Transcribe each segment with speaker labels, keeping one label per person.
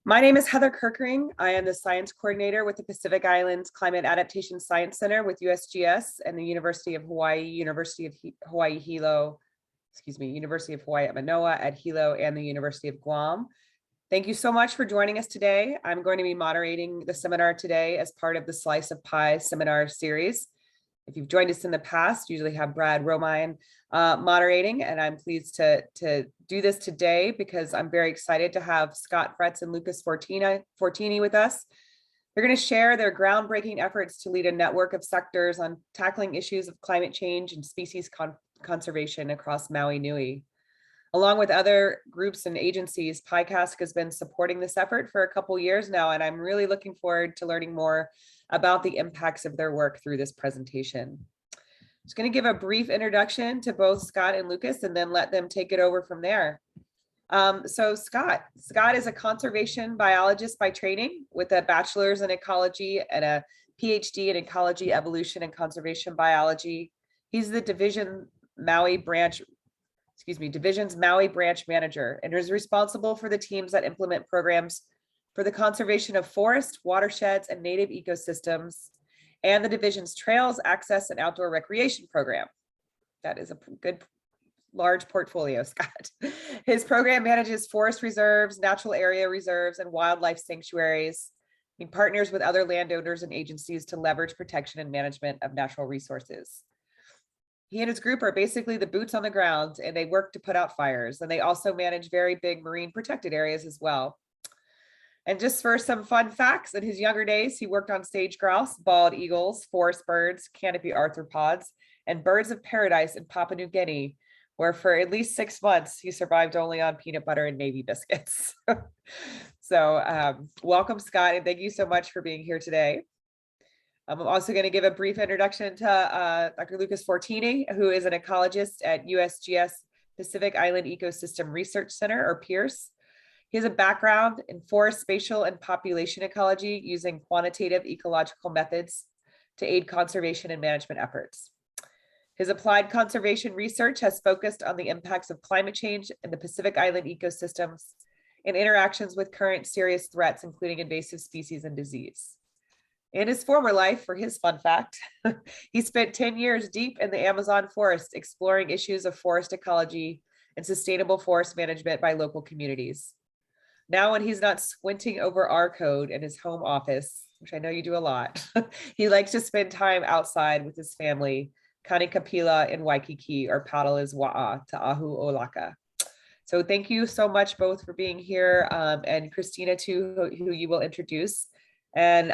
Speaker 1: My name is Heather Kirkering. I am the science coordinator with the Pacific Islands Climate Adaptation Science Center with USGS and the University of Hawaii, University of Hawaii at Manoa at Hilo, and the University of Guam. Thank you so much for joining us today. I'm going to be moderating the seminar today as part of the Slice of Pie seminar series. If you've joined us in the past, usually have Brad Romine moderating, and I'm pleased to do this today because I'm very excited to have Scott Fretz and Lucas Fortini with us. They're going to share their groundbreaking efforts to lead a network of sectors on tackling issues of climate change and species conservation across Maui Nui. Along with other groups and agencies, PI-CASC has been supporting this effort for a couple years now, and I'm really looking forward to learning more about the impacts of their work through this presentation. I'm just going to give a brief introduction to both Scott and Lucas and then let them take it over from there. So Scott is a conservation biologist by training with a bachelor's in ecology and a PhD in ecology, evolution, and conservation biology. He's the division's Maui branch manager and is responsible for the teams that implement programs for the conservation of forest, watersheds, and native ecosystems, and the division's trails, access, and outdoor recreation program. That is a good, large portfolio, Scott. His program manages forest reserves, natural area reserves, and wildlife sanctuaries. He partners with other landowners and agencies to leverage protection and management of natural resources. He and his group are basically the boots on the ground, and they work to put out fires, and they also manage very big marine protected areas as well. And just for some fun facts, in his younger days, he worked on sage grouse, bald eagles, forest birds, canopy arthropods, and birds of paradise in Papua New Guinea, where for at least 6 months, he survived only on peanut butter and Navy biscuits. So welcome, Scott, and thank you so much for being here today. I'm also going to give a brief introduction to Dr. Lucas Fortini, who is an ecologist at USGS Pacific Island Ecosystem Research Center, or PIERCE. He has a background in forest, spatial, and population ecology using quantitative ecological methods to aid conservation and management efforts. His applied conservation research has focused on the impacts of climate change in the Pacific Island ecosystems and interactions with current serious threats, including invasive species and disease. In his former life, for his fun fact, he spent 10 years deep in the Amazon forest exploring issues of forest ecology and sustainable forest management by local communities. Now, when he's not squinting over our code in his home office, which I know you do a lot, he likes to spend time outside with his family, Kanikapila in Waikiki, or paddle his wa'a to Ahu Olaka. So thank you so much both for being here, and Christina too, who you will introduce. And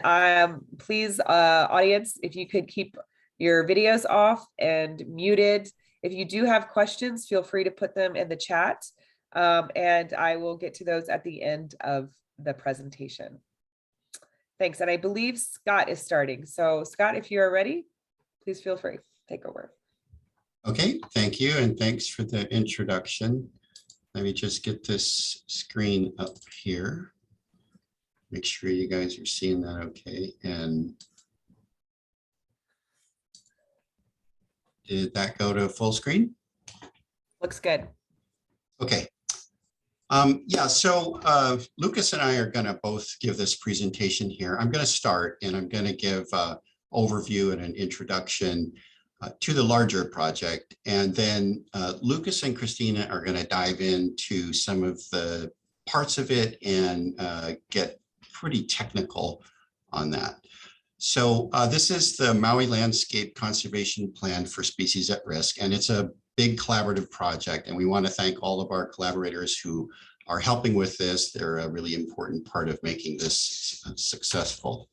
Speaker 1: please, audience, if you could keep your videos off and muted. If you do have questions, feel free to put them in the chat. And I will get to those at the end of the presentation. Thanks. And I believe Scott is starting. So Scott, if you are ready, please feel free, take over.
Speaker 2: Okay, thank you. And thanks for the introduction. Let me just get this screen up here. Make sure you guys are seeing that okay. And did that go to full screen?
Speaker 1: Looks good.
Speaker 2: Okay. Yeah, so Lucas and I are going to both give this presentation here. I'm going to start and I'm going to give an overview and an introduction to the larger project. And then Lucas and Christina are going to dive into some of the parts of it and get pretty technical on that. So this is the Maui Landscape Conservation Plan for Species at Risk, and it's a big collaborative project, and we want to thank all of our collaborators who are helping with this. They're a really important part of making this successful.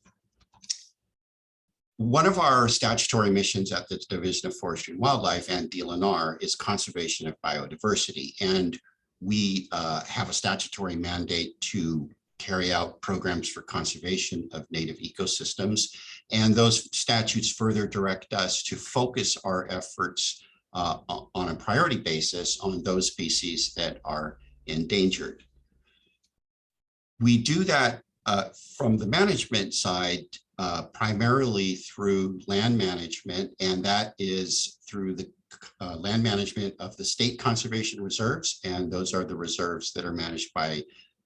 Speaker 2: One of our statutory missions at the Division of Forestry and Wildlife and DLNR is conservation of biodiversity, and we have a statutory mandate to carry out programs for conservation of native ecosystems, and those statutes further direct us to focus our efforts on a priority basis on those species that are endangered. We do that from the management side primarily through land management, and that is through the land management of the state conservation reserves, and those are the reserves that are managed by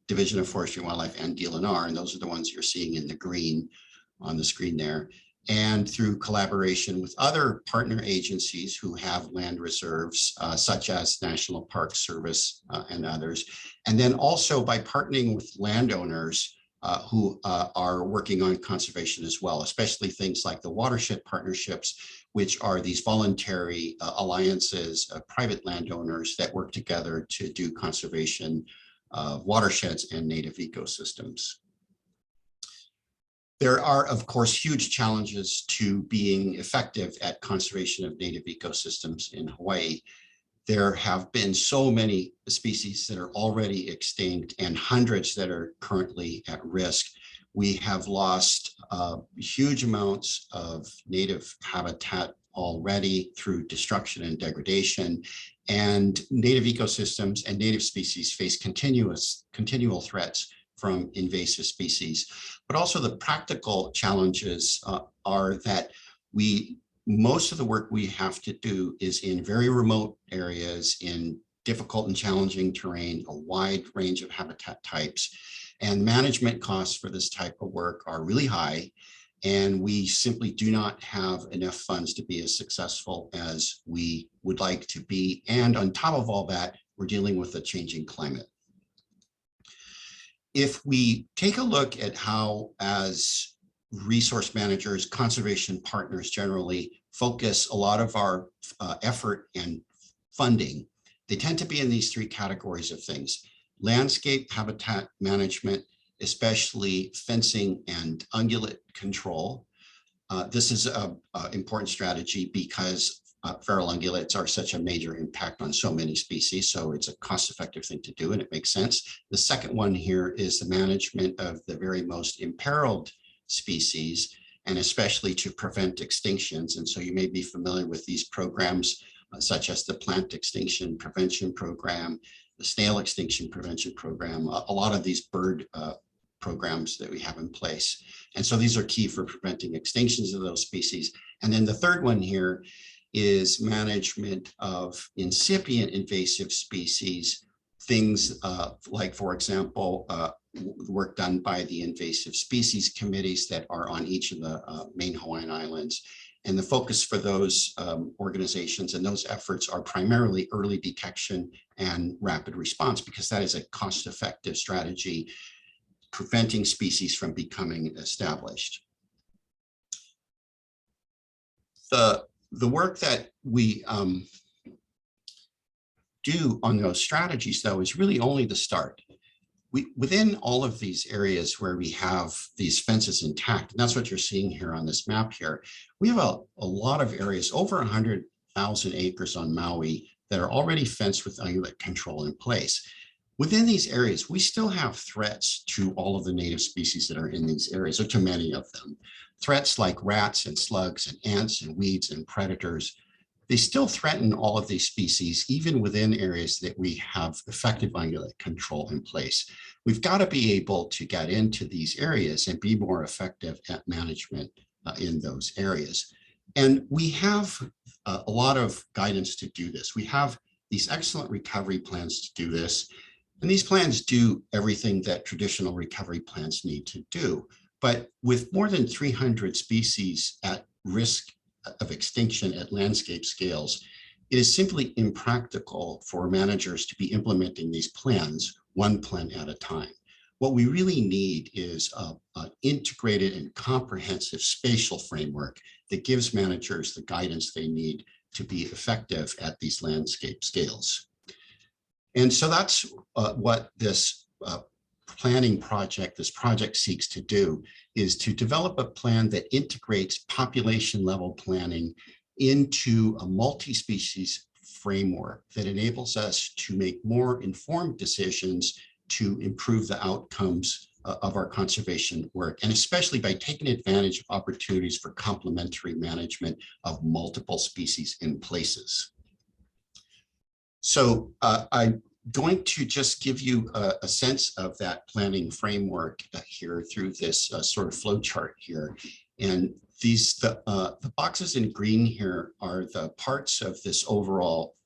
Speaker 2: Division of Forestry and Wildlife and DLNR, and those are the ones you're seeing in the green on the screen there, and through collaboration with other partner agencies who have land reserves, such as National Park Service and others. And then also by partnering with landowners who are working on conservation as well, especially things like the watershed partnerships, which are these voluntary alliances of private landowners that work together to do conservation of watersheds and native ecosystems. There are, of course, huge challenges to being effective at conservation of native ecosystems in Hawaii. There have been so many species that are already extinct and hundreds that are currently at risk. We have lost huge amounts of native habitat already through destruction and degradation, and native ecosystems and native species face continual threats from invasive species. But also the practical challenges are that most of the work we have to do is in very remote areas, in difficult and challenging terrain, a wide range of habitat types, and management costs for this type of work are really high, and we simply do not have enough funds to be as successful as we would like to be. And on top of all that, we're dealing with a changing climate. If we take a look at how, as resource managers, conservation partners generally focus a lot of our effort and funding, they tend to be in these three categories of things: landscape habitat management, especially fencing and ungulate control. This is an important strategy because feral ungulates are such a major impact on so many species, so it's a cost-effective thing to do, and it makes sense. The second one here is the management of the very most imperiled species, and especially to prevent extinctions. And so you may be familiar with these programs, such as the Plant Extinction Prevention Program, the Snail Extinction Prevention Program, a lot of these bird programs that we have in place. And so these are key for preventing extinctions of those species. And then the third one here is management of incipient invasive species, things like, for example, work done by the invasive species committees that are on each of the main Hawaiian Islands. And the focus for those organizations and those efforts are primarily early detection and rapid response, because that is a cost-effective strategy preventing species from becoming established. The work that we do on those strategies, though, is really only the start. Within all of these areas where we have these fences intact, and that's what you're seeing here on this map here, we have a lot of areas, over 100,000 acres on Maui, that are already fenced with ungulate control in place. Within these areas, we still have threats to all of the native species that are in these areas, or to many of them. Threats like rats and slugs and ants and weeds and predators, they still threaten all of these species, even within areas that we have effective ungulate control in place. We've got to be able to get into these areas and be more effective at management in those areas. And we have a lot of guidance to do this. We have these excellent recovery plans to do this. And these plans do everything that traditional recovery plans need to do. But with more than 300 species at risk of extinction at landscape scales, it is simply impractical for managers to be implementing these plans one plan at a time. What we really need is an integrated and comprehensive spatial framework that gives managers the guidance they need to be effective at these landscape scales. And so that's what this planning project, this project seeks to do, is to develop a plan that integrates population level planning into a multi-species framework that enables us to make more informed decisions to improve the outcomes of our conservation work, and especially by taking advantage of opportunities for complementary management of multiple species in places. So I'm going to just give you a sense of that planning framework here through this sort of flow chart here. And these the boxes in green here are the parts of this overall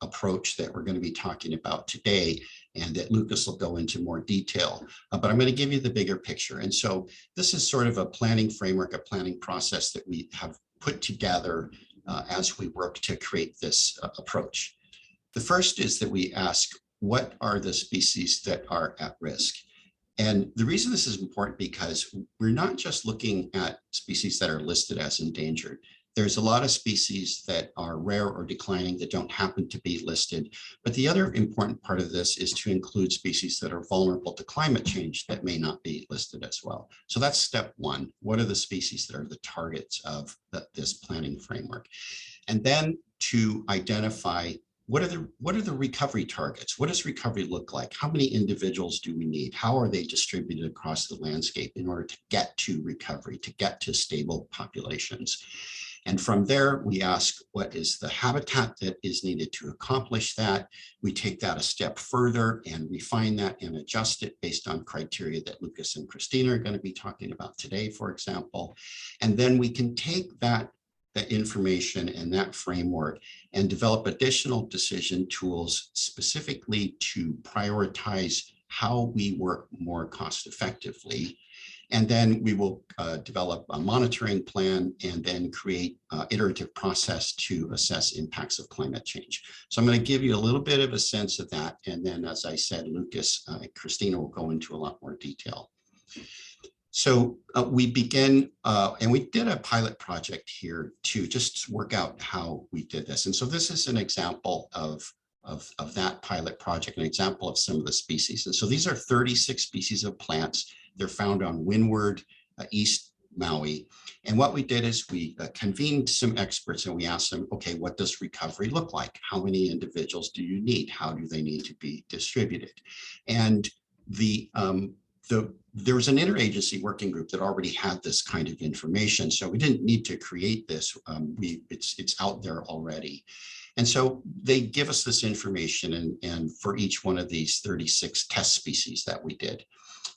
Speaker 2: approach that we're going to be talking about today. and that Lucas will go into more detail. But I'm going to give you the bigger picture. And so this is sort of a planning framework, a planning process that we have put together as we work to create this approach. The first is that we ask, what are the species that are at risk? And the reason this is important because we're not just looking at species that are listed as endangered. There's a lot of species that are rare or declining that don't happen to be listed. But the other important part of this is to include species that are vulnerable to climate change that may not be listed as well. So that's step one. What are the species that are the targets of this planning framework? And then to identify what are the recovery targets? What does recovery look like? How many individuals do we need? How are they distributed across the landscape in order to get to recovery, to get to stable populations? And from there, we ask, what is the habitat that is needed to accomplish that? We take that a step further and refine that and adjust it based on criteria that Lucas and Christina are going to be talking about today, for example. And then we can take that information and that framework and develop additional decision tools specifically to prioritize how we work more cost effectively. And then we will develop a monitoring plan and then create an iterative process to assess impacts of climate change. So I'm going to give you a little bit of a sense of that. And then, as I said, Lucas and Christina will go into a lot more detail. So we begin, and we did a pilot project here to just work out how we did this. And so this is an example of that pilot project, an example of some of the species. And so these are 36 species of plants. They're found on Windward, East Maui. And what we did is we convened some experts and we asked them, okay, what does recovery look like? How many individuals do you need? How do they need to be distributed? And there was an interagency working group that already had this kind of information, so we didn't need to create this. It's out there already. And so they give us this information and for each one of these 36 test species that we did.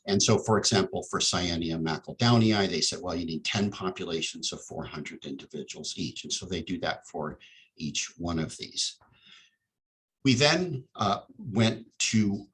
Speaker 2: And so, for example, for Cyanea macledownii, they said, well, you need 10 populations of 400 individuals each. And so they do that for each one of these. We then went to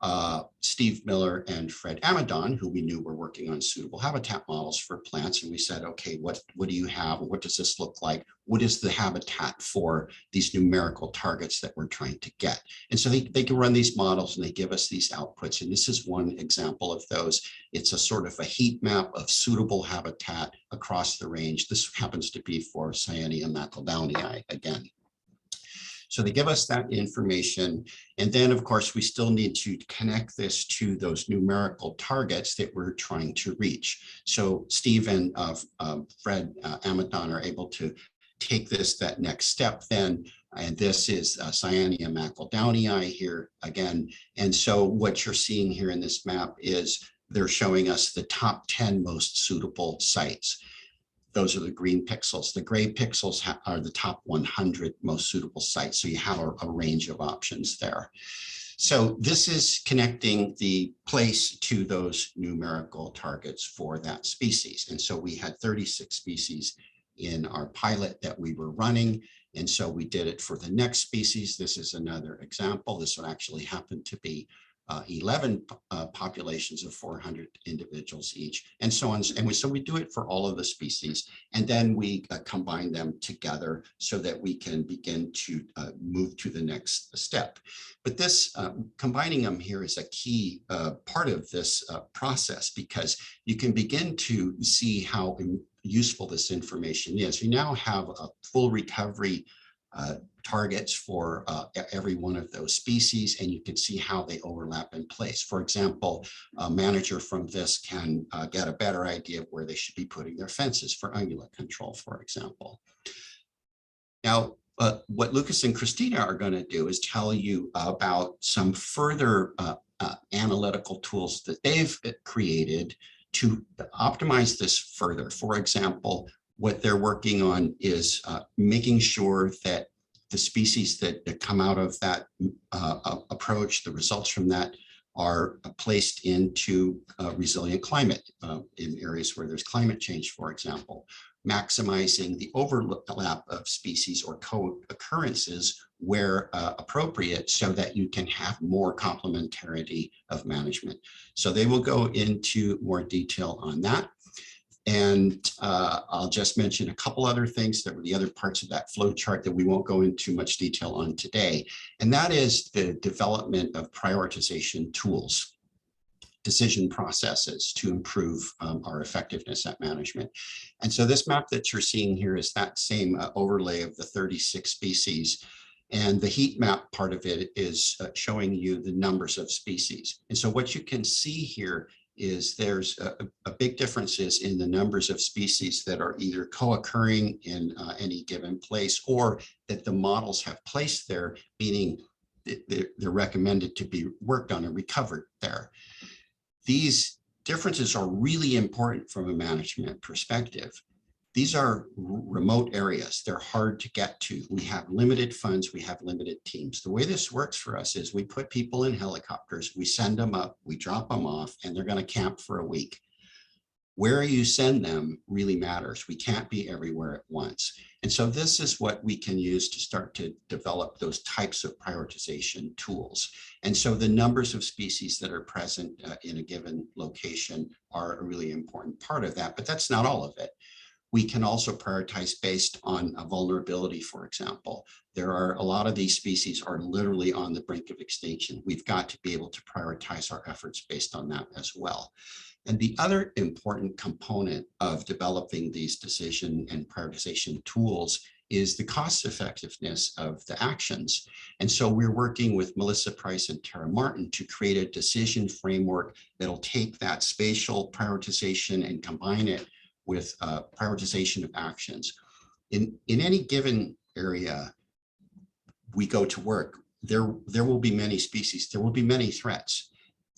Speaker 2: Steve Miller and Fred Amadon, who we knew were working on suitable habitat models for plants. And we said, okay, what do you have? What does this look like? What is the habitat for these numerical targets that we're trying to get? And so they can run these models and they give us these outputs. And this is one example of those. It's a sort of a heat map of suitable habitat across the range. This happens to be for Cyanea macledownii again. So they give us that information. And then, of course, we still need to connect this to those numerical targets that we're trying to reach. So Steve and Fred Amadon are able to take that next step then. And this is Cyanea macledownii here again. And so what you're seeing here in this map is they're showing us the top 10 most suitable sites. Those are the green pixels. The gray pixels are the top 100 most suitable sites. So you have a range of options there. So this is connecting the place to those numerical targets for that species. And so we had 36 species in our pilot that we were running. And so we did it for the next species. This is another example. This one actually happened to be 11 populations of 400 individuals each, and so on. And so we do it for all of the species, and then we combine them together so that we can begin to move to the next step. But this combining them here is a key part of this process, because you can begin to see how useful this information is. You now have a full recovery targets for every one of those species, and you can see how they overlap in place. For example, a manager from this can get a better idea of where they should be putting their fences for ungulate control, for example. Now, what Lucas and Christina are going to do is tell you about some further analytical tools that they've created to optimize this further. For example, what they're working on is making sure that the species that come out of that approach, the results from that, are placed into resilient climate in areas where there's climate change, for example, maximizing the overlap of species or co-occurrences where appropriate, so that you can have more complementarity of management. So they will go into more detail on that. And I'll just mention a couple other things that were the other parts of that flow chart that we won't go into much detail on today. And that is the development of prioritization tools, decision processes to improve our effectiveness at management. And so this map that you're seeing here is that same overlay of the 36 species. And the heat map part of it is showing you the numbers of species. And so what you can see here is there's a big differences in the numbers of species that are either co-occurring in any given place, or that the models have placed there, meaning they're recommended to be worked on and recovered there. These differences are really important from a management perspective. These are remote areas. They're hard to get to. We have limited funds. We have limited teams. The way this works for us is we put people in helicopters, we send them up, we drop them off, and they're going to camp for a week. Where you send them really matters. We can't be everywhere at once. And so this is what we can use to start to develop those types of prioritization tools. And so the numbers of species that are present in a given location are a really important part of that, but that's not all of it. We can also prioritize based on a vulnerability, for example. There are a lot of these species are literally on the brink of extinction. We've got to be able to prioritize our efforts based on that as well. And the other important component of developing these decision and prioritization tools is the cost effectiveness of the actions. And so we're working with Melissa Price and Tara Martin to create a decision framework that'll take that spatial prioritization and combine it with prioritization of actions. In any given area we go to work, there will be many species, there will be many threats.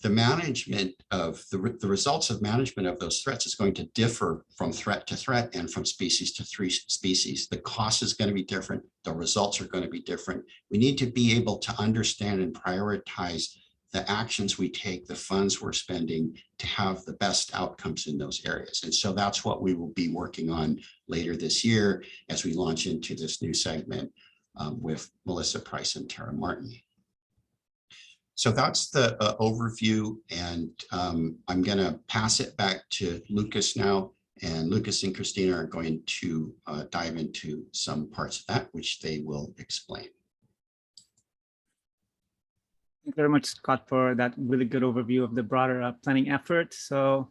Speaker 2: The management of the results of management of those threats is going to differ from threat to threat and from species to species. The cost is going to be different. The results are going to be different. We need to be able to understand and prioritize the actions we take, the funds we're spending to have the best outcomes in those areas. And so that's what we will be working on later this year as we launch into this new segment with Melissa Price and Tara Martin. So that's the overview, and I'm going to pass it back to Lucas now, and Lucas and Christina are going to dive into some parts of that, which they will explain.
Speaker 3: Thank you very much, Scott, for that really good overview of the broader planning effort. So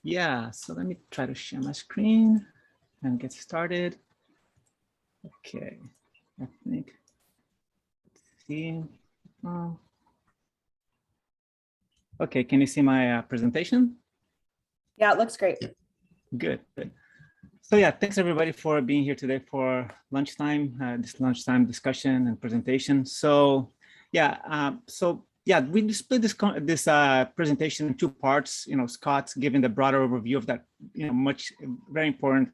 Speaker 3: yeah, so let me try to share my screen and get started. Okay, I think, let's see. Okay, can you see my presentation?
Speaker 1: Yeah, it looks great.
Speaker 3: Good, good. So yeah, thanks everybody for being here today for lunchtime, this lunchtime discussion and presentation. So yeah, we split this presentation in two parts. You know, Scott's giving the broader overview of that, you know, very important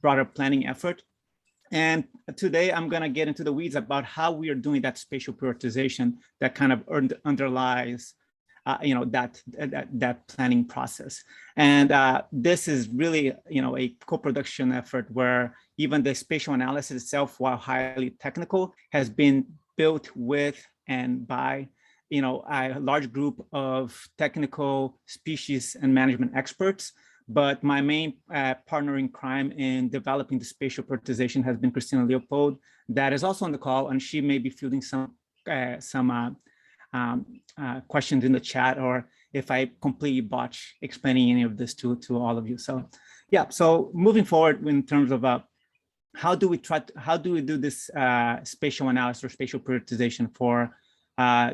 Speaker 3: broader planning effort. And today I'm going to get into the weeds about how we are doing that spatial prioritization that kind of underlies you know, that planning process. And this is really, you know, a co-production effort where even the spatial analysis itself, while highly technical, has been built with and by, you know, a large group of technical species and management experts. But my main partner in crime in developing the spatial prioritization has been Christina Leopold, that is also on the call, and she may be fielding some questions in the chat, or if I completely botch explaining any of this to all of you. So yeah, so moving forward in terms of how do we do this spatial analysis or spatial prioritization for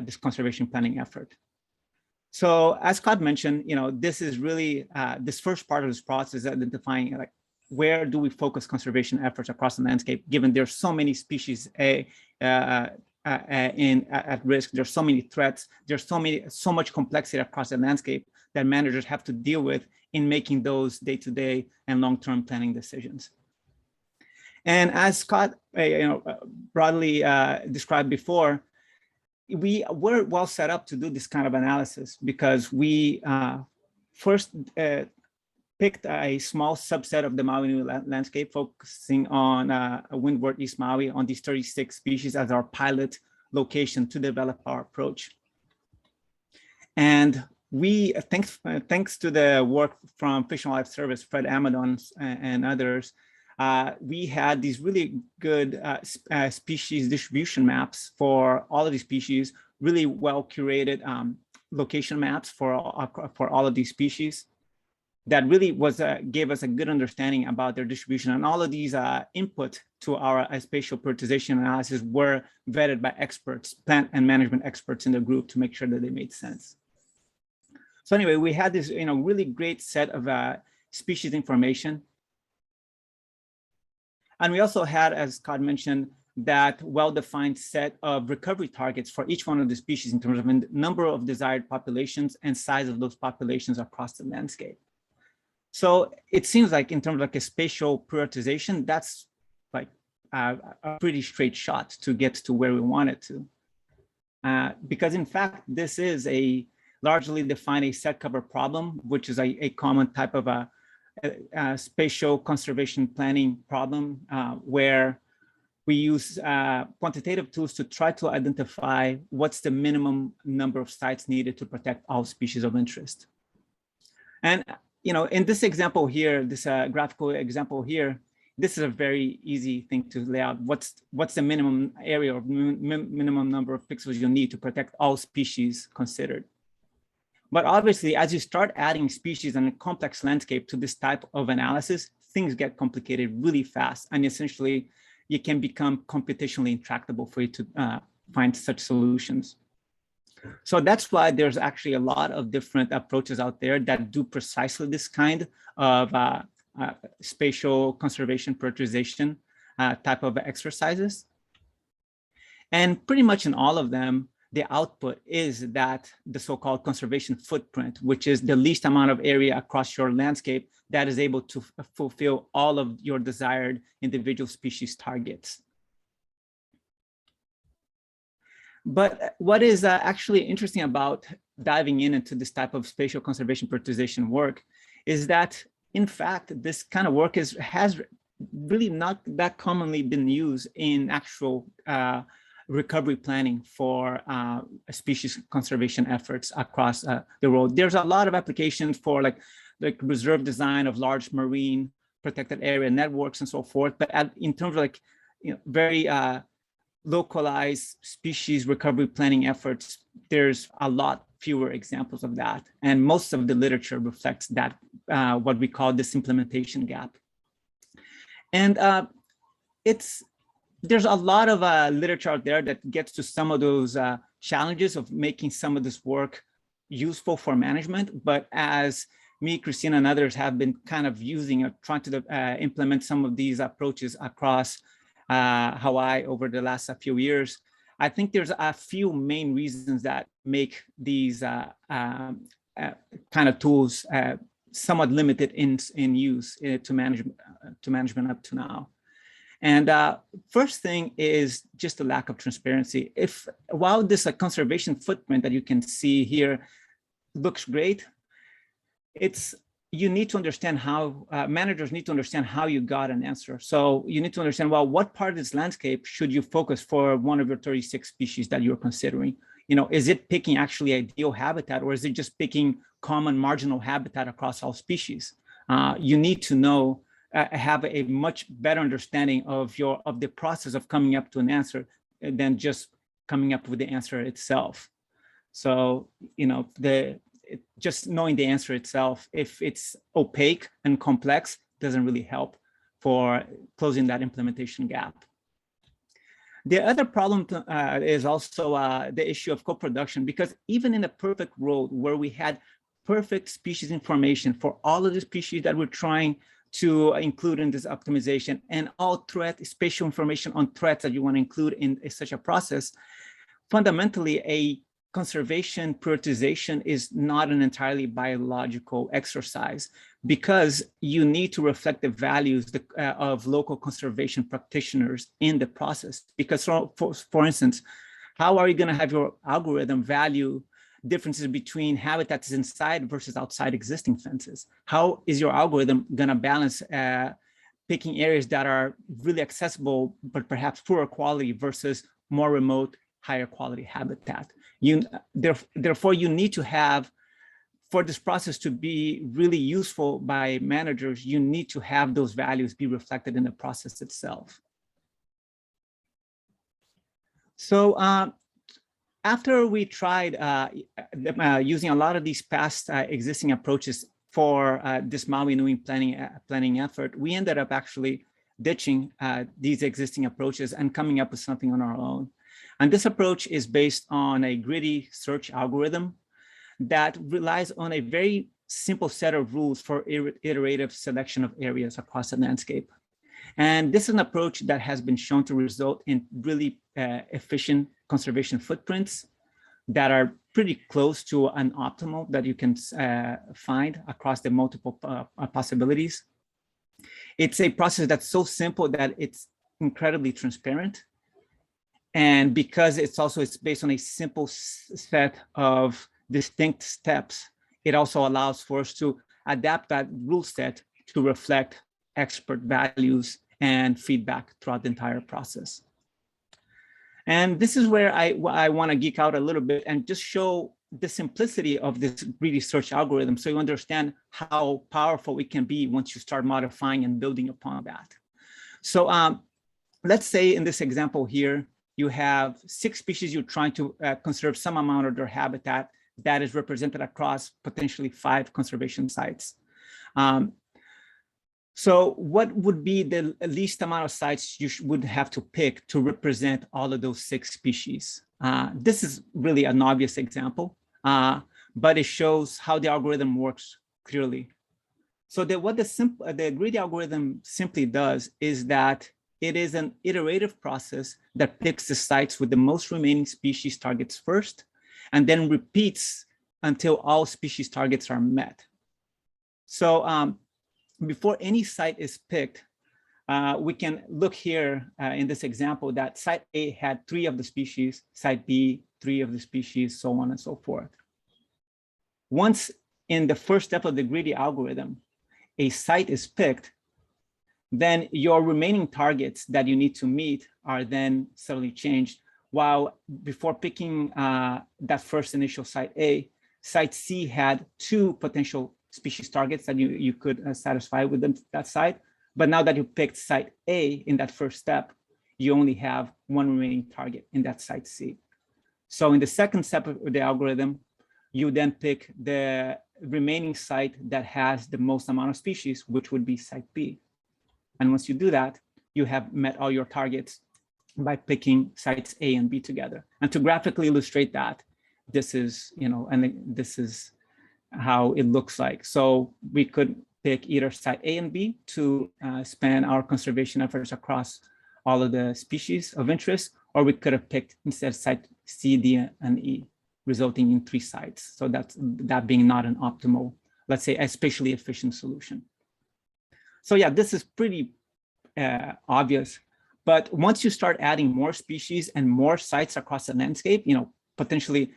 Speaker 3: this conservation planning effort? So as Scott mentioned, you know, this is really this first part of this process is identifying like where do we focus conservation efforts across the landscape, given there's so many species at risk, there's so many threats, there's so much complexity across the landscape that managers have to deal with in making those day-to-day and long-term planning decisions. And as Scott broadly described before, we were well set up to do this kind of analysis because we first picked a small subset of the Maui Nui landscape, focusing on Windward East Maui on these 36 species as our pilot location to develop our approach. And we, thanks to the work from Fish and Wildlife Service, Fred Amadon and others, we had these really good species distribution maps for all of these species, really well curated location maps for all of these species that really gave us a good understanding about their distribution. And all of these input to our spatial prioritization analysis were vetted by experts, plant and management experts in the group to make sure that they made sense. So anyway, we had this really great set of species information. And we also had, as Scott mentioned, that well-defined set of recovery targets for each one of the species in terms of number of desired populations and size of those populations across the landscape. So it seems like in terms of like a spatial prioritization, that's like a pretty straight shot to get to where we want it to. Because in fact, this is a largely defined a set cover problem, which is a common type of a spatial conservation planning problem where we use quantitative tools to try to identify what's the minimum number of sites needed to protect all species of interest. And in this example here, this graphical example here, this is a very easy thing to lay out. What's the minimum area or minimum number of pixels you need to protect all species considered? But obviously, as you start adding species in a complex landscape to this type of analysis, things get complicated really fast. And essentially, it can become computationally intractable for you to find such solutions. So that's why there's actually a lot of different approaches out there that do precisely this kind of spatial conservation prioritization type of exercises. And pretty much in all of them, the output is that the so-called conservation footprint, which is the least amount of area across your landscape that is able to fulfill all of your desired individual species targets. But what is actually interesting about diving into this type of spatial conservation prioritization work is that, in fact, this kind of work has really not that commonly been used in actual recovery planning for species conservation efforts across the world. There's a lot of applications for like reserve design of large marine protected area networks and so forth. But in terms of like very localized species recovery planning efforts, there's a lot fewer examples of that. And most of the literature reflects that, what we call this implementation gap. And there's a lot of literature out there that gets to some of those challenges of making some of this work useful for management. But as me, Christina, and others have been kind of using or trying to implement some of these approaches across Hawaii over the last few years, I think there's a few main reasons that make these kind of tools somewhat limited in use to management up to now. And first thing is just the lack of transparency. While this conservation footprint that you can see here looks great, you need to understand how managers need to understand how you got an answer. So you need to understand, well, what part of this landscape should you focus for one of your 36 species that you're considering? Is it picking actually ideal habitat, or is it just picking common marginal habitat across all species? You need to know, have a much better understanding of the process of coming up to an answer than just coming up with the answer itself. So, just knowing the answer itself, if it's opaque and complex, doesn't really help for closing that implementation gap. The other problem is also the issue of co-production, because even in a perfect world where we had perfect species information for all of the species that we're trying to include in this optimization and all spatial information on threats that you want to include in such a process, fundamentally a conservation prioritization is not an entirely biological exercise, because you need to reflect the values of local conservation practitioners in the process. Because for instance, how are you going to have your algorithm value differences between habitats inside versus outside existing fences. How is your algorithm going to balance picking areas that are really accessible, but perhaps poorer quality versus more remote, higher quality habitat? Therefore, you need to have, for this process to be really useful by managers, you need to have those values be reflected in the process itself. So after we tried using a lot of these past existing approaches for this Maui Nui planning effort, we ended up actually ditching these existing approaches and coming up with something on our own. And this approach is based on a gritty search algorithm that relies on a very simple set of rules for iterative selection of areas across the landscape. And this is an approach that has been shown to result in really efficient conservation footprints that are pretty close to an optimal that you can find across the multiple possibilities. It's a process that's so simple that it's incredibly transparent. And because it's based on a simple set of distinct steps, it also allows for us to adapt that rule set to reflect expert values and feedback throughout the entire process. And this is where I want to geek out a little bit and just show the simplicity of this greedy search algorithm so you understand how powerful it can be once you start modifying and building upon that. So let's say in this example here, you have 6 species you're trying to conserve some amount of their habitat that is represented across potentially 5 conservation sites. So what would be the least amount of sites you would have to pick to represent all of those 6 species? This is really an obvious example, but it shows how the algorithm works clearly. So what the greedy algorithm simply does is that it is an iterative process that picks the sites with the most remaining species targets first, and then repeats until all species targets are met. So before any site is picked, we can look here in this example that site A had 3 of the species, site B, 3 of the species, so on and so forth. Once in the first step of the greedy algorithm, a site is picked, then your remaining targets that you need to meet are then suddenly changed. While before picking that first initial site A, site C had 2 potential species targets that you could satisfy with that site. But now that you picked site A in that first step, you only have 1 remaining target in that site C. So in the second step of the algorithm, you then pick the remaining site that has the most amount of species, which would be site B. And once you do that, you have met all your targets by picking sites A and B together. And to graphically illustrate that, this is, and this is how it looks like. So we could pick either site A and B to span our conservation efforts across all of the species of interest, or we could have picked instead site C, D, and E, resulting in 3 sites. So that being not an optimal, let's say, a spatially efficient solution. So yeah, this is pretty obvious. But once you start adding more species and more sites across the landscape, potentially,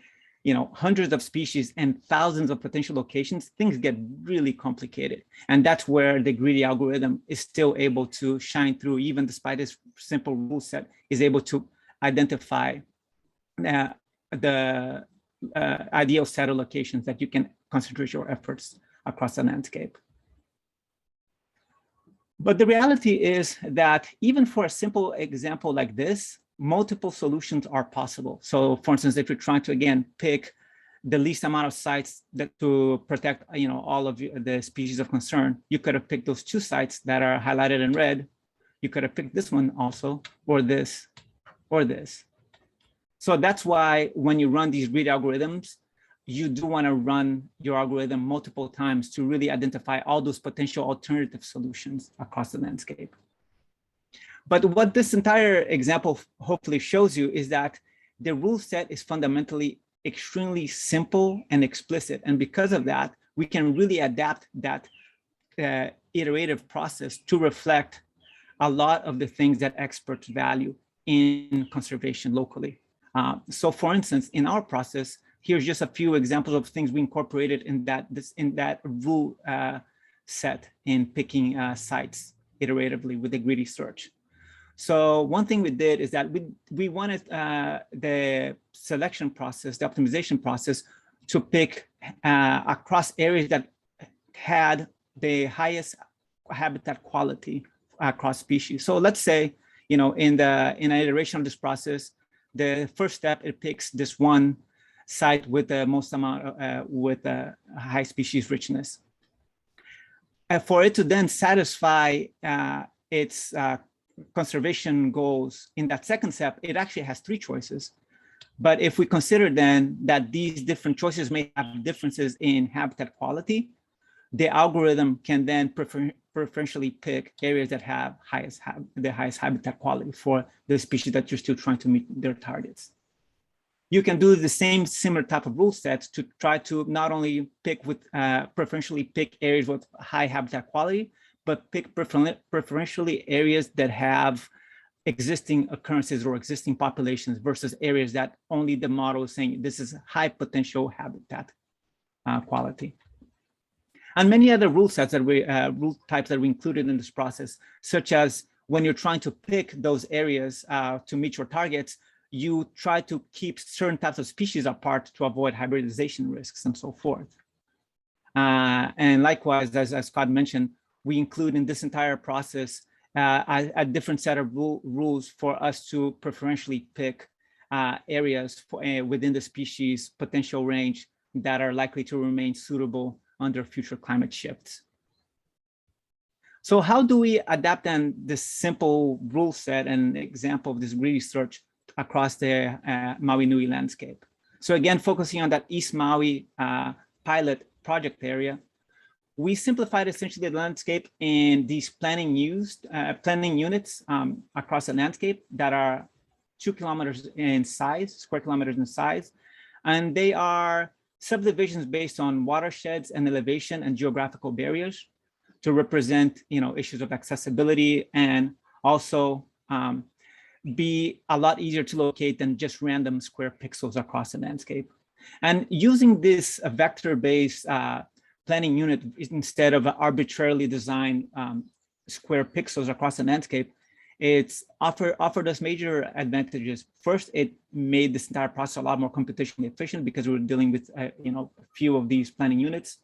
Speaker 3: hundreds of species and thousands of potential locations, things get really complicated. And that's where the greedy algorithm is still able to shine through, even despite this simple rule set, is able to identify the ideal set of locations that you can concentrate your efforts across the landscape. But the reality is that even for a simple example like this, multiple solutions are possible. So for instance, if you're trying to, again, pick the least amount of sites to protect, all of the species of concern, you could have picked those 2 sites that are highlighted in red. You could have picked this one also, or this, or this. So that's why when you run these greedy algorithms, you do want to run your algorithm multiple times to really identify all those potential alternative solutions across the landscape. But what this entire example hopefully shows you is that the rule set is fundamentally extremely simple and explicit. And because of that, we can really adapt that iterative process to reflect a lot of the things that experts value in conservation locally. So for instance, in our process, here's just a few examples of things we incorporated in that rule set in picking sites iteratively with the greedy search. So one thing we did is that we wanted the selection process, the optimization process, to pick across areas that had the highest habitat quality across species. So let's say, you know, in an iteration of this process, the first step, it picks this one site with the most amount with high species richness. For it to then satisfy its conservation goals in that second step, it actually has 3 choices. But if we consider then that these different choices may have differences in habitat quality, the algorithm can then preferentially pick areas that have the highest habitat quality for the species that you're still trying to meet their targets. You can do the same similar type of rule sets to try to not only pick with preferentially pick areas with high habitat quality, but pick preferentially areas that have existing occurrences or existing populations versus areas that only the model is saying this is high potential habitat quality. And many other rule sets that rule types that we included in this process, such as when you're trying to pick those areas to meet your targets, you try to keep certain types of species apart to avoid hybridization risks and so forth. And likewise, as Scott mentioned, we include in this entire process a different set of rules for us to preferentially pick areas within the species potential range that are likely to remain suitable under future climate shifts. So how do we adapt then this simple rule set and example of this greedy search across the Maui Nui landscape? So again, focusing on that East Maui pilot project area, we simplified essentially the landscape in these planning units across the landscape that are 2 kilometers in size, square kilometers in size, and they are subdivisions based on watersheds and elevation and geographical barriers to represent, you know, issues of accessibility and also be a lot easier to locate than just random square pixels across the landscape. And using this vector-based planning unit instead of arbitrarily designed square pixels across the landscape, it's offered us major advantages. First, it made this entire process a lot more computationally efficient because we were dealing with you know, a few of these planning units.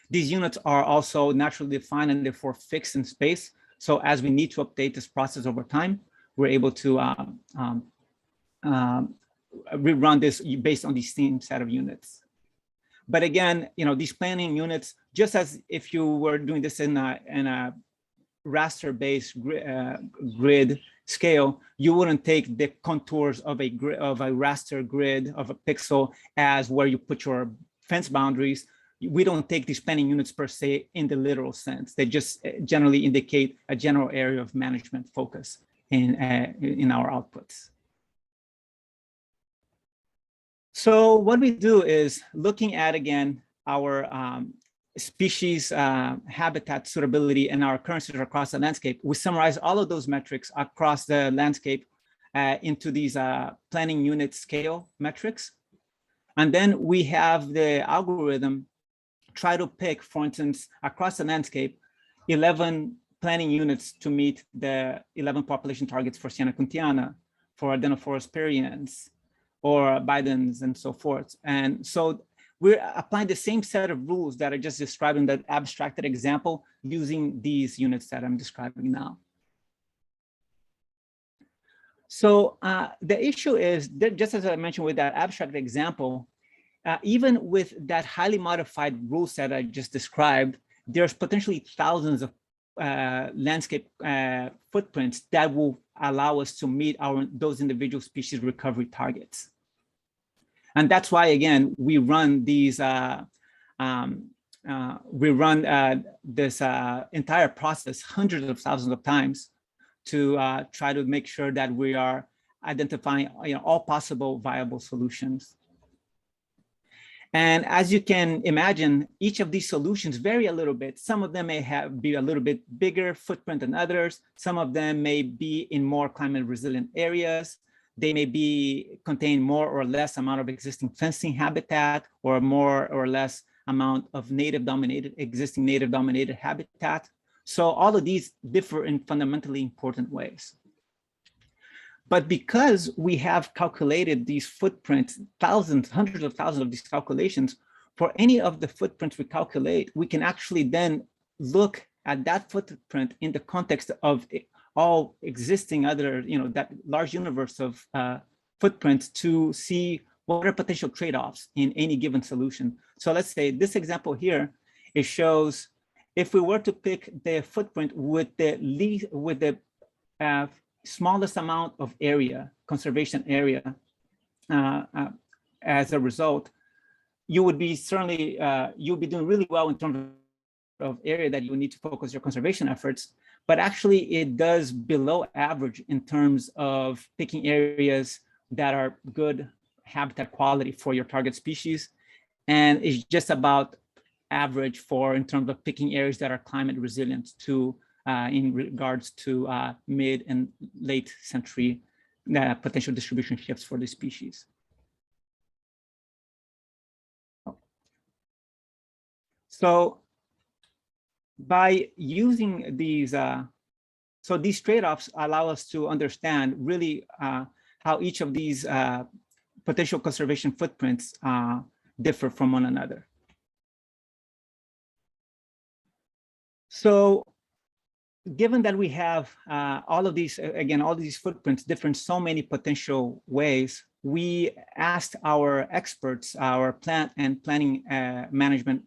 Speaker 3: These units are also naturally defined and therefore fixed in space. So as we need to update this process over time, we're able to rerun this based on these same set of units. But again, you know, these planning units, just as if you were doing this in a raster-based grid scale, you wouldn't take the contours of a raster grid of a pixel as where you put your fence boundaries. We don't take these planning units per se in the literal sense. They just generally indicate a general area of management focus in our outputs. So what we do is looking at, again, our species habitat suitability and our occurrences across the landscape, we summarize all of those metrics across the landscape into these planning unit scale metrics. And then we have the algorithm try to pick, for instance, across the landscape, 11 planning units to meet the 11 population targets for Siena kuntiana, for Adenophorus periens, or Bidens, and so forth. And so we're applying the same set of rules that I just described in that abstracted example using these units that I'm describing now. So the issue is that, just as I mentioned with that abstract example, even with that highly modified rule set I just described, there's potentially thousands of landscape footprints that will allow us to meet those individual species recovery targets. And that's why, again, we run these, this entire process hundreds of thousands of times to try to make sure that we are identifying, you know, all possible viable solutions. And as you can imagine, each of these solutions vary a little bit. Some of them may be a little bit bigger footprint than others. Some of them may be in more climate resilient areas. They may contain more or less amount of existing fencing habitat, or more or less amount of existing native dominated habitat. So all of these differ in fundamentally important ways. But because we have calculated these footprints, hundreds of thousands of these calculations, for any of the footprints we calculate, we can actually then look at that footprint in the context of all existing other, that large universe of footprints to see what are potential trade-offs in any given solution. So let's say this example here, it shows if we were to pick the footprint with the smallest amount of area, conservation area, as a result, you would be certainly, you'll be doing really well in terms of area that you need to focus your conservation efforts, but actually it does below average in terms of picking areas that are good habitat quality for your target species. And it's just about average in terms of picking areas that are climate resilient to in regards to mid and late century potential distribution shifts for the species. So by using these, so these trade-offs allow us to understand really how each of these potential conservation footprints differ from one another. So given that we have all of these, again, all these footprints differ in so many potential ways, we asked our experts, our plant and planning management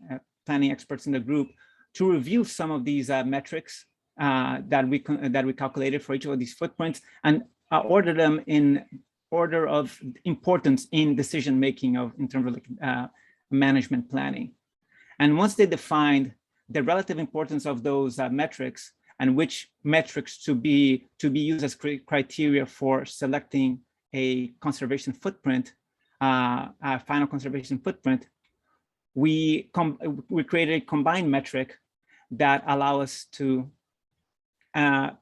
Speaker 3: planning experts in the group, to review some of these metrics that we calculated for each of these footprints and order them in order of importance in decision making in terms of management planning. And once they defined the relative importance of those metrics and which metrics to be used as criteria for selecting a conservation footprint, a final conservation footprint, we created a combined metric that allow us to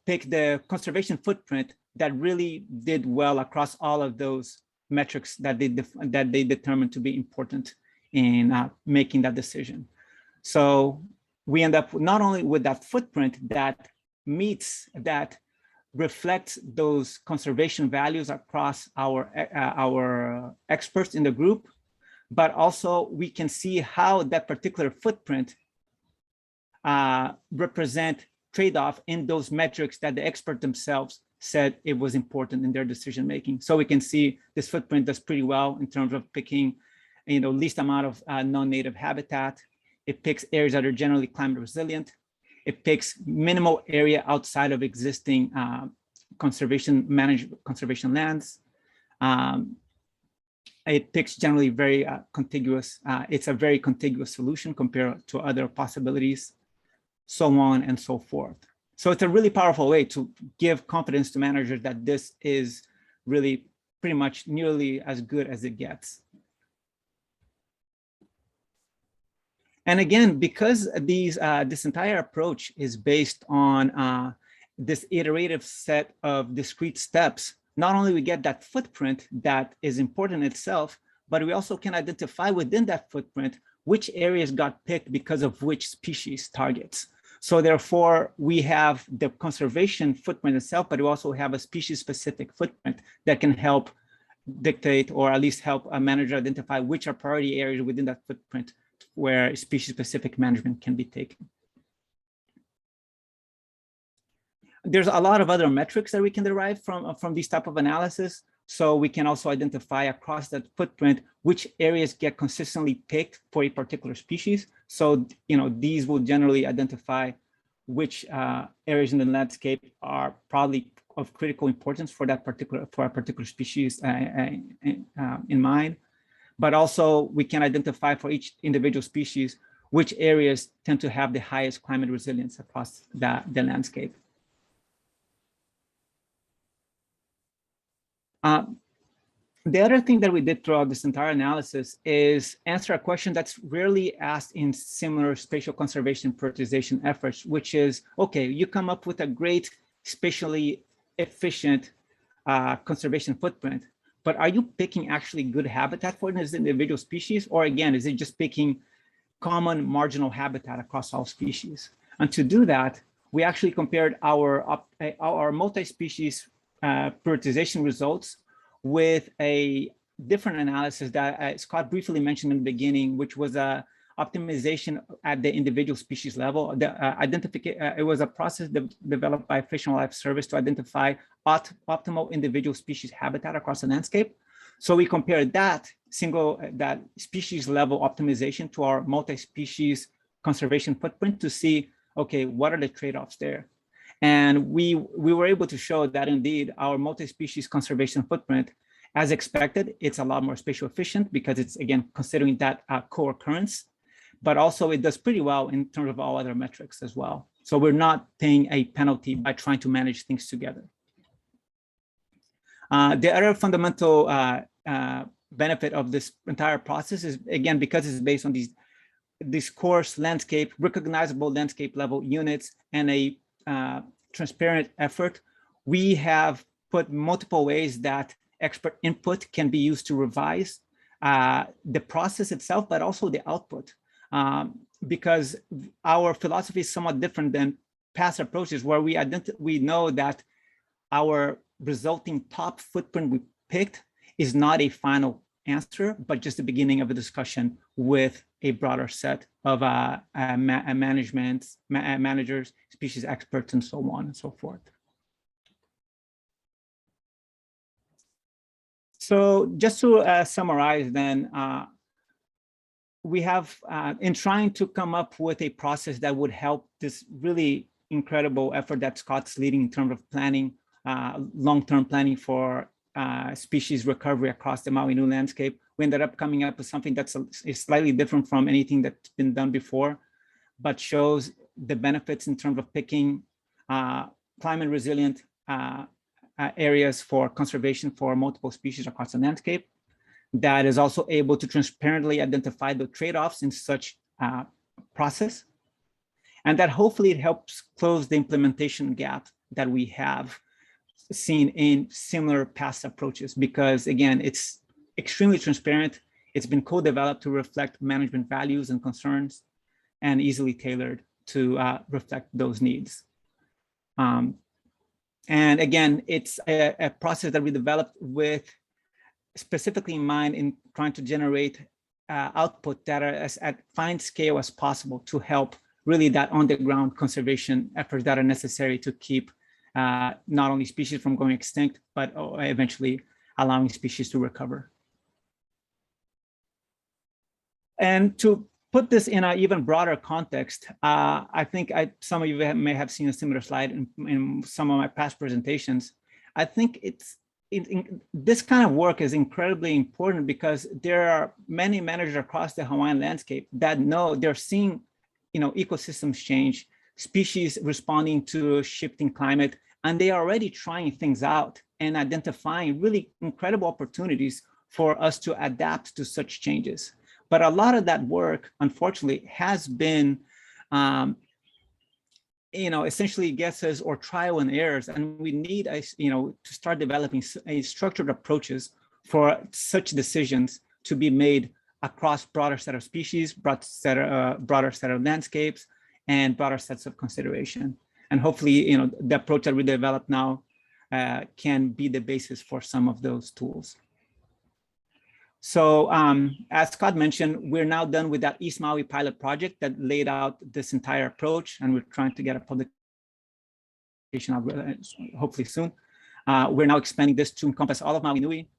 Speaker 3: pick the conservation footprint that really did well across all of those metrics that they determined to be important in making that decision. So we end up not only with that footprint that reflects those conservation values across our experts in the group, but also we can see how that particular footprint represent trade-off in those metrics that the expert themselves said it was important in their decision making. So we can see this footprint does pretty well in terms of picking, least amount of non-native habitat. It picks areas that are generally climate resilient. It picks minimal area outside of existing conservation lands. It picks generally very contiguous. It's a very contiguous solution compared to other possibilities, so on and so forth. So it's a really powerful way to give confidence to managers that this is really pretty much nearly as good as it gets. And again, because this entire approach is based on this iterative set of discrete steps, not only we get that footprint that is important in itself, but we also can identify within that footprint which areas got picked because of which species targets. So therefore, we have the conservation footprint itself, but we also have a species-specific footprint that can help dictate or at least help a manager identify which are priority areas within that footprint where species-specific management can be taken. There's a lot of other metrics that we can derive from these type of analysis. So we can also identify across that footprint which areas get consistently picked for a particular species. So these will generally identify which areas in the landscape are probably of critical importance for a particular species in mind. But also we can identify for each individual species which areas tend to have the highest climate resilience across the landscape. The other thing that we did throughout this entire analysis is answer a question that's rarely asked in similar spatial conservation prioritization efforts, which is, okay, you come up with a great spatially efficient conservation footprint, but are you picking actually good habitat for this individual species? Or again, is it just picking common marginal habitat across all species? And to do that, we actually compared our multi-species prioritization results with a different analysis that Scott briefly mentioned in the beginning, which was a optimization at the individual species level. It was a process developed by Fish and Wildlife Service to identify optimal individual species habitat across the landscape. So we compared that species level optimization to our multi-species conservation footprint to see, okay, what are the trade-offs there? And we were able to show that indeed our multi-species conservation footprint, as expected, it's a lot more spatial efficient because it's, again, considering that co-occurrence, but also it does pretty well in terms of all other metrics as well. So we're not paying a penalty by trying to manage things together. The other fundamental benefit of this entire process is, again, because it's based on these coarse landscape, recognizable landscape level units and a transparent effort, we have put multiple ways that expert input can be used to revise the process itself, but also the output. Because our philosophy is somewhat different than past approaches where we know that our resulting top footprint we picked is not a final answer, but just the beginning of a discussion with a broader set of managers, species experts, and so on and so forth. So just to summarize then, we have, in trying to come up with a process that would help this really incredible effort that Scott's leading in terms of planning, long-term planning for species recovery across the Maui Nui landscape, we ended up coming up with something that's is slightly different from anything that's been done before, but shows the benefits in terms of picking climate resilient areas for conservation for multiple species across the landscape. That is also able to transparently identify the trade-offs in such process. And that hopefully it helps close the implementation gap that we have seen in similar past approaches, because again, it's extremely transparent. It's been co-developed to reflect management values and concerns and easily tailored to reflect those needs. And again, it's a process that we developed with specifically in mind in trying to generate output that are at fine scale as possible to help really that on the ground conservation efforts that are necessary to keep not only species from going extinct, but eventually allowing species to recover. And to put this in an even broader context, I think some of you may have seen a similar slide in some of my past presentations. I think this kind of work is incredibly important because there are many managers across the Hawaiian landscape that know they're seeing, ecosystems change, species responding to shifting climate, and they are already trying things out and identifying really incredible opportunities for us to adapt to such changes. But a lot of that work, unfortunately, has been essentially guesses or trial and errors, and we need to start developing structured approaches for such decisions to be made across broader set of species, broader set of landscapes, and broader sets of consideration. And hopefully, the approach that we develop now can be the basis for some of those tools. So as Scott mentioned, we're now done with that East Maui pilot project that laid out this entire approach, and we're trying to get a publication out hopefully soon. We're now expanding this to encompass all of Maui Nui,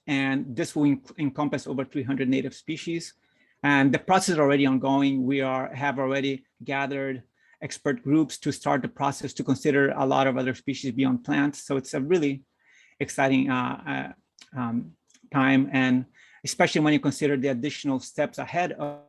Speaker 3: and this will encompass over 300 native species. And the process is already ongoing. We have already gathered expert groups to start the process to consider a lot of other species beyond plants. So it's a really exciting time, and especially when you consider the additional steps ahead of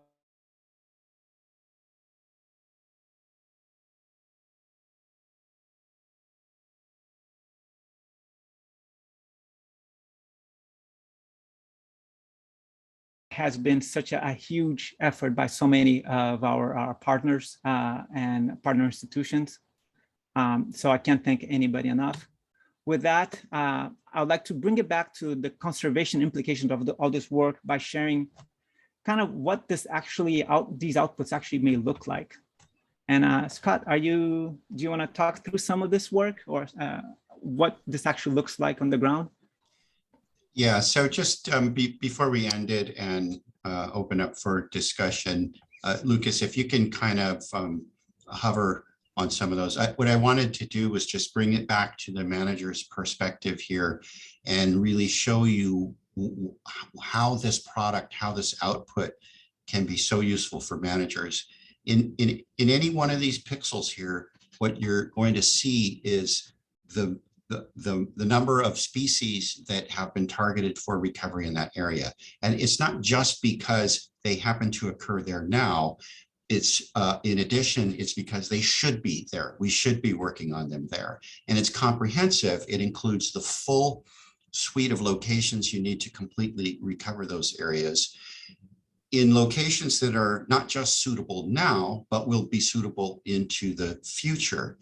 Speaker 3: has been such a huge effort by so many of our partners and partner institutions. So I can't thank anybody enough. with that, I would like to bring it back to the conservation implications of all this work by sharing kind of what this actually these outputs actually may look like. And Scott, do you want to talk through some of this work, or what this actually looks like on the ground?
Speaker 2: Yeah, so just before we end it and open up for discussion, Lucas, if you can kind of hover on some of those. What I wanted to do was just bring it back to the manager's perspective here and really show you how this product, how this output can be so useful for managers. In any one of these pixels here, what you're going to see is the number of species that have been targeted for recovery in that area. And it's not just because they happen to occur there now. It's in addition, it's because they should be there. We should be working on them there. And it's comprehensive. It includes the full suite of locations you need to completely recover those areas in locations that are not just suitable now, but will be suitable into the future.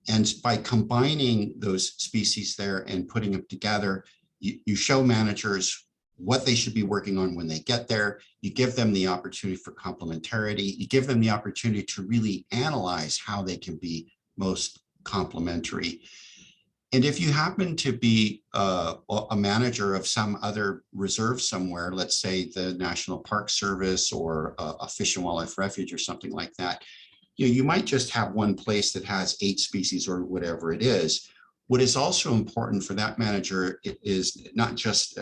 Speaker 2: And by combining those species there and putting them together, you show managers what they should be working on when they get there. You give them the opportunity for complementarity. You give them the opportunity to really analyze how they can be most complementary. And if you happen to be a manager of some other reserve somewhere, let's say the National Park Service or a Fish and Wildlife Refuge or something like that, you might just have one place that has 8 species or whatever it is. What is also important for that manager is not just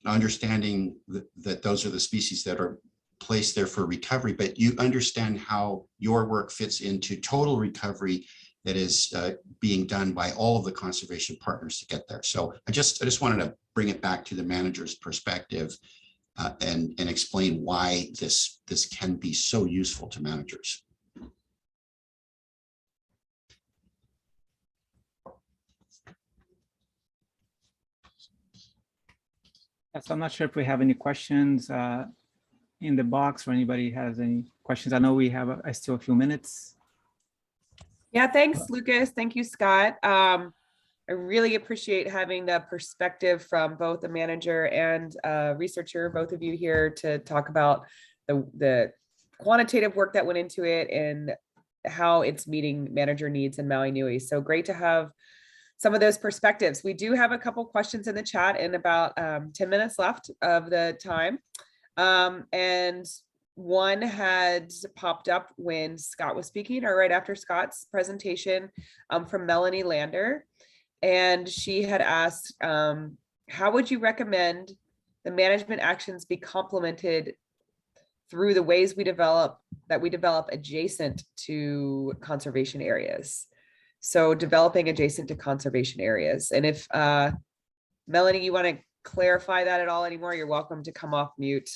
Speaker 2: understanding that those are the species that are placed there for recovery, but you understand how your work fits into total recovery that is being done by all of the conservation partners to get there. So I just wanted to bring it back to the manager's perspective and explain why this can be so useful to managers.
Speaker 3: Yes, I'm not sure if we have any questions in the box, or anybody has any questions. I know we have still a few minutes.
Speaker 1: Yeah, thanks, Lucas. Thank you, Scott. I really appreciate having the perspective from both the manager and researcher, both of you here, to talk about the quantitative work that went into it and how it's meeting manager needs in Maui Nui. So great to have some of those perspectives. We do have a couple questions in the chat and about 10 minutes left of the time. And one had popped up when Scott was speaking, or right after Scott's presentation, from Melanie Lander. And she had asked, how would you recommend the management actions be complemented through the ways we develop adjacent to conservation areas? So developing adjacent to conservation areas. And if Melanie, you want to clarify that at all anymore, you're welcome to come off mute.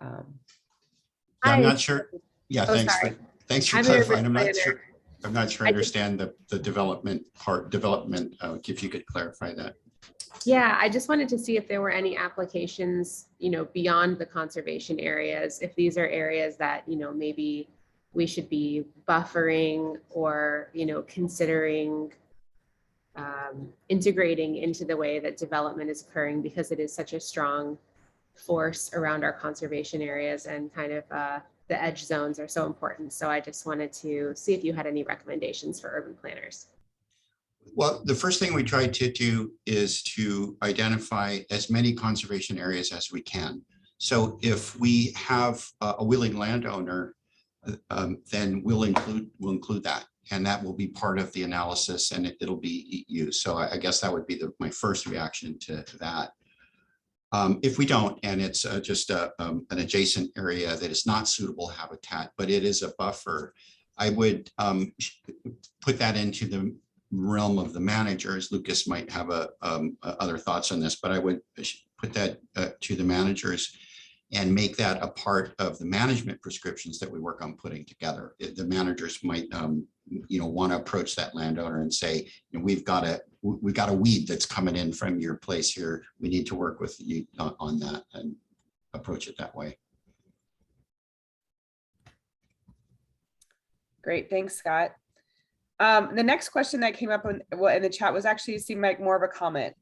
Speaker 2: Yeah, I'm not sure. Yeah, thanks for clarifying. I'm not sure I understand the development part. If you could clarify that.
Speaker 4: Yeah, I just wanted to see if there were any applications, beyond the conservation areas, if these are areas that, maybe we should be buffering or, considering integrating into the way that development is occurring, because it is such a strong force around our conservation areas, and kind of the edge zones are so important. So I just wanted to see if you had any recommendations for urban planners.
Speaker 2: Well, the first thing we try to do is to identify as many conservation areas as we can. So if we have a willing landowner, then we'll include that, and that will be part of the analysis, and it'll be used. So I guess that would be my first reaction to that. If we don't, and it's just an adjacent area that is not suitable habitat, but it is a buffer, I would put that into the realm of the managers. Lucas might have other thoughts on this, but I would put that to the managers and make that a part of the management prescriptions that we work on putting together. The managers might want to approach that landowner and say, we've got a weed that's coming in from your place here. We need to work with you on that, and approach it that way.
Speaker 1: Great, thanks, Scott. The next question that came up in the chat was actually seemed like more of a comment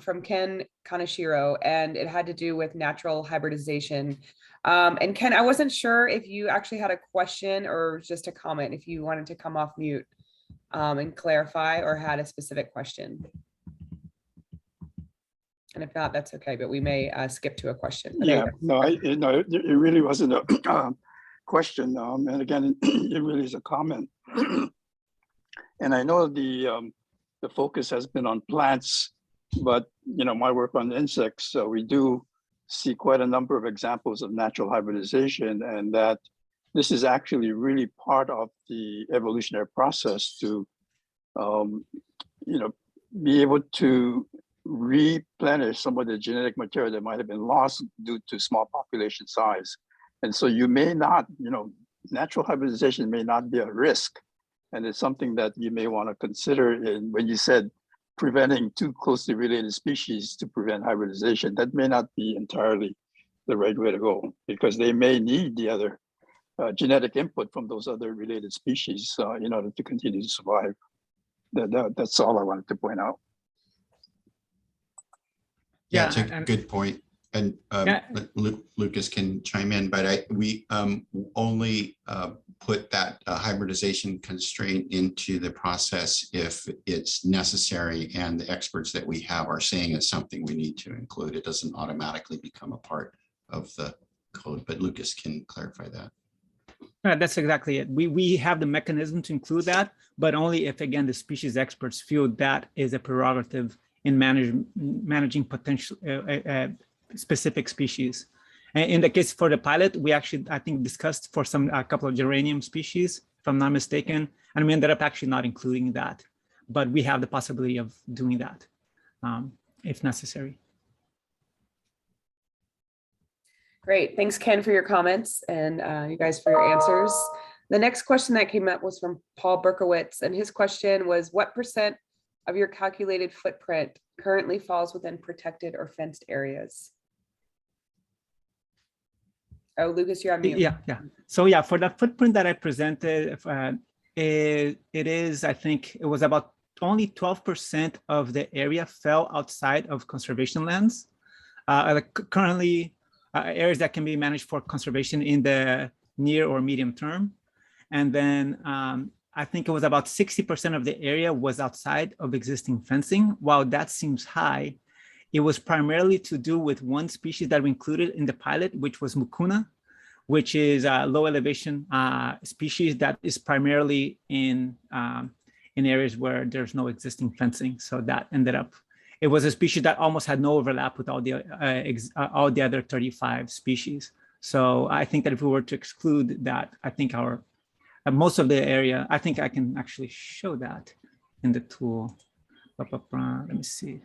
Speaker 1: from Ken Kaneshiro, and it had to do with natural hybridization. And Ken, I wasn't sure if you actually had a question or just a comment, if you wanted to come off mute and clarify or had a specific question. And if not, that's okay, but we may skip to a question. But
Speaker 5: Yeah, no, it really wasn't a question. And again, it really is a comment. And I know the focus has been on plants, but my work on insects, so we do see quite a number of examples of natural hybridization, and that this is actually really part of the evolutionary process to, be able to replenish some of the genetic material that might have been lost due to small population size. And so you may not, natural hybridization may not be a risk. And it's something that you may want to consider when you said preventing too closely related species to prevent hybridization. That may not be entirely the right way to go, because they may need the other genetic input from those other related species in order to continue to survive. That's all I wanted to point out.
Speaker 2: Yeah, it's a good point. And Lucas can chime in, but we only put that hybridization constraint into the process if it's necessary and the experts that we have are saying it's something we need to include. It doesn't automatically become a part of the code, but Lucas can clarify that.
Speaker 3: That's exactly it. We have the mechanism to include that, but only if, again, the species experts feel that is a prerogative in managing potential specific species. And in the case for the pilot, we actually, I think, discussed for a couple of geranium species, if I'm not mistaken, and we ended up actually not including that, but we have the possibility of doing that if necessary.
Speaker 1: Great, thanks Ken for your comments and you guys for your answers. The next question that came up was from Paul Berkowitz, and his question was, what % of your calculated footprint currently falls within protected or fenced areas? Oh, Lucas, you're on mute.
Speaker 3: Yeah. So yeah, for the footprint that I presented, it is, I think it was about only 12% of the area fell outside of conservation lands. Currently, areas that can be managed for conservation in the near or medium term. And then I think it was about 60% of the area was outside of existing fencing. While that seems high, it was primarily to do with one species that we included in the pilot, which was mucuna, which is a low elevation species that is primarily in areas where there's no existing fencing. So that ended up, it was a species that almost had no overlap with all the other 35 species. So I think that if we were to exclude that, I think our most of the area, I think I can actually show that in the tool. Let me see.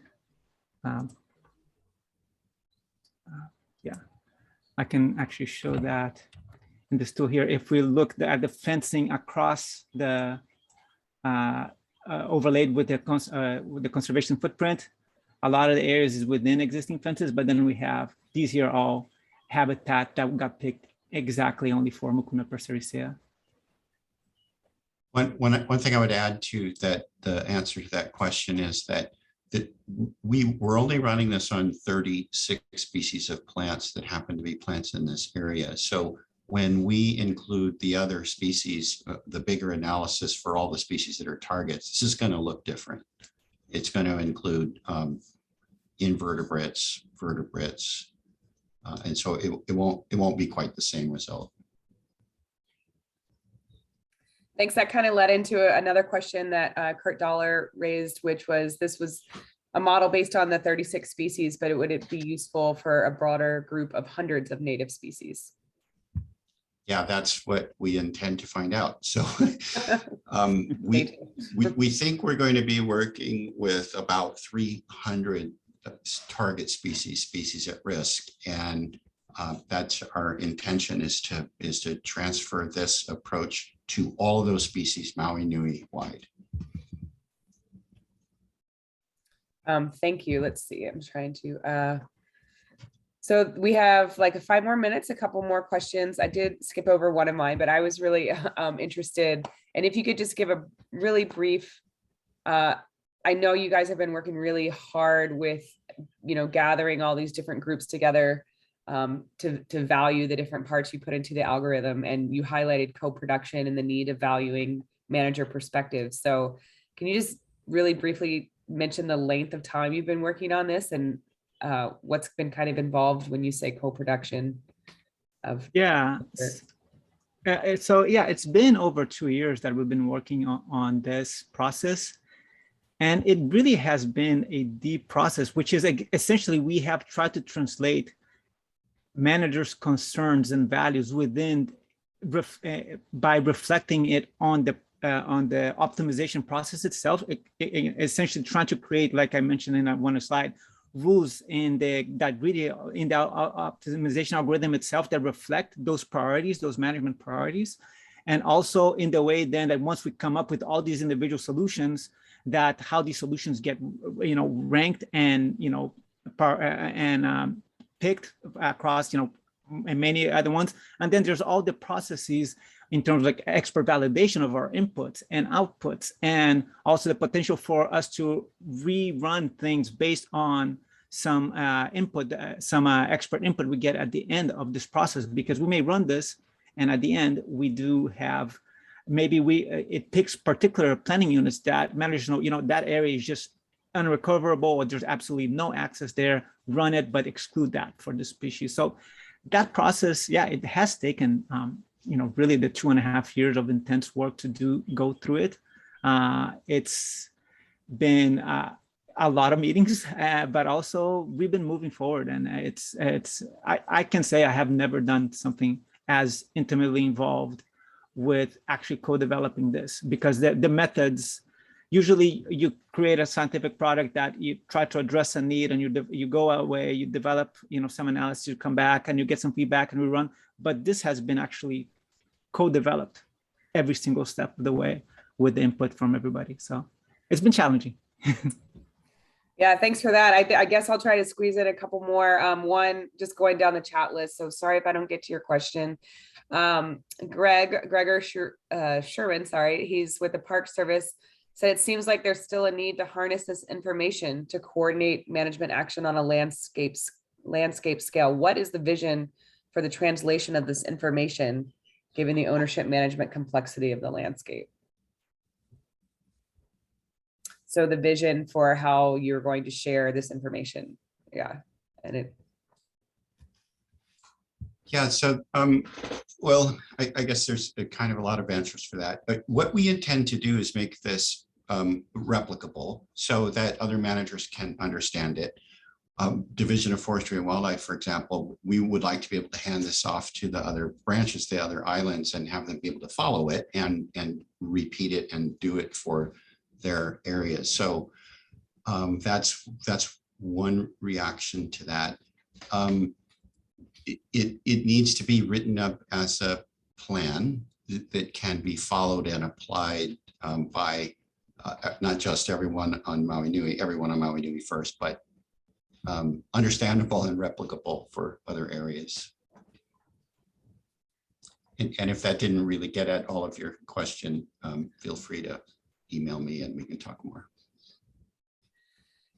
Speaker 3: Yeah, I can actually show that in this tool here. If we look at the fencing across the overlaid with the conservation footprint, a lot of the areas is within existing fences, but then we have these here all habitat that got picked exactly only for Mucuna persericea.
Speaker 2: One thing I would add to that, the answer to that question is that we're only running this on 36 species of plants that happen to be plants in this area. So when we include the other species, the bigger analysis for all the species that are targets, this is going to look different. It's going to include invertebrates, vertebrates, and so it won't be quite the same result.
Speaker 1: Thanks. That kind of led into another question that Kurt Dollar raised, which was, this was a model based on the 36 species, but would it be useful for a broader group of hundreds of native species?
Speaker 2: Yeah, that's what we intend to find out. So we think we're going to be working with about 300 target species at risk, and that's our intention, is to transfer this approach to all of those species, Maui Nui wide.
Speaker 1: Thank you. Let's see. I'm trying to. So we have like 5 more minutes, a couple more questions. I did skip over one of mine, but I was really interested And if you could just give a really brief, I know you guys have been working really hard with, gathering all these different groups together to value the different parts you put into the algorithm. And you highlighted co-production and the need of valuing manager perspectives. So can you just really briefly mention the length of time you've been working on this and what's been kind of involved when you say co-production of?
Speaker 3: Yeah. So yeah, it's been over 2 years that we've been working on this process. And it really has been a deep process, which is essentially we have tried to translate managers' concerns and values within by reflecting it on the optimization process itself. Essentially trying to create, like I mentioned in one slide, rules in the optimization algorithm itself that reflect those priorities, those management priorities, and also in the way then that once we come up with all these individual solutions, that how these solutions get ranked and picked across and many other ones. And then there's all the processes in terms of like expert validation of our inputs and outputs, and also the potential for us to rerun things based on some input, some expert input we get at the end of this process, because we may run this and at the end we do have maybe it picks particular planning units that managers know, that area is just unrecoverable or there's absolutely no access there, run it, but exclude that for the species. So that process, yeah, it has taken, really the 2.5 years of intense work to go through it. It's been a lot of meetings, but also we've been moving forward, and I can say I have never done something as intimately involved with actually co-developing this, because the methods, usually you create a scientific product that you try to address a need, and you go away, you develop some analysis, you come back and you get some feedback and we run. But this has been actually co-developed every single step of the way with the input from everybody. So it's been challenging.
Speaker 1: Yeah, thanks for that. I guess I'll try to squeeze in a couple more. One, just going down the chat list. So sorry if I don't get to your question. Gregor Sherwin, sorry, he's with the Park Service, said it seems like there's still a need to harness this information to coordinate management action on a landscape scale. What is the vision for the translation of this information, given the ownership management complexity of the landscape? So the vision for how you're going to share this information. Yeah. And
Speaker 2: yeah, so well, I guess there's kind of a lot of answers for that, but what we intend to do is make this replicable so that other managers can understand it. Division of Forestry and Wildlife, for example, we would like to be able to hand this off to the other branches, the other islands, and have them be able to follow it and repeat it and do it for their areas. So that's one reaction to that. It needs to be written up as a plan that can be followed and applied by not just everyone on Maui Nui, everyone on Maui Nui first, but understandable and replicable for other areas. And if that didn't really get at all of your question, feel free to email me and we can talk more.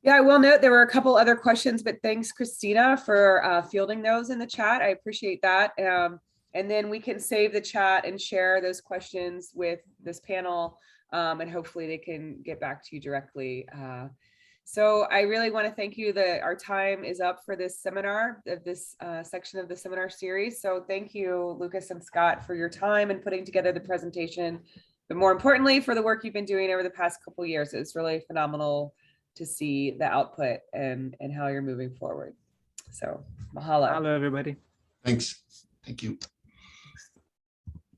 Speaker 1: yeah, I will note there were a couple other questions, but thanks, Christina, for fielding those in the chat. I appreciate that. And then we can save the chat and share those questions with this panel, and hopefully they can get back to you directly. So I really want to thank you. Our time is up for this seminar, this section of the seminar series. So thank you, Lucas and Scott, for your time and putting together the presentation, but more importantly, for the work you've been doing over the past couple of years. It's really phenomenal to see the output and how you're moving forward. So mahalo.
Speaker 3: Hello, everybody.
Speaker 2: Thanks. Thank you.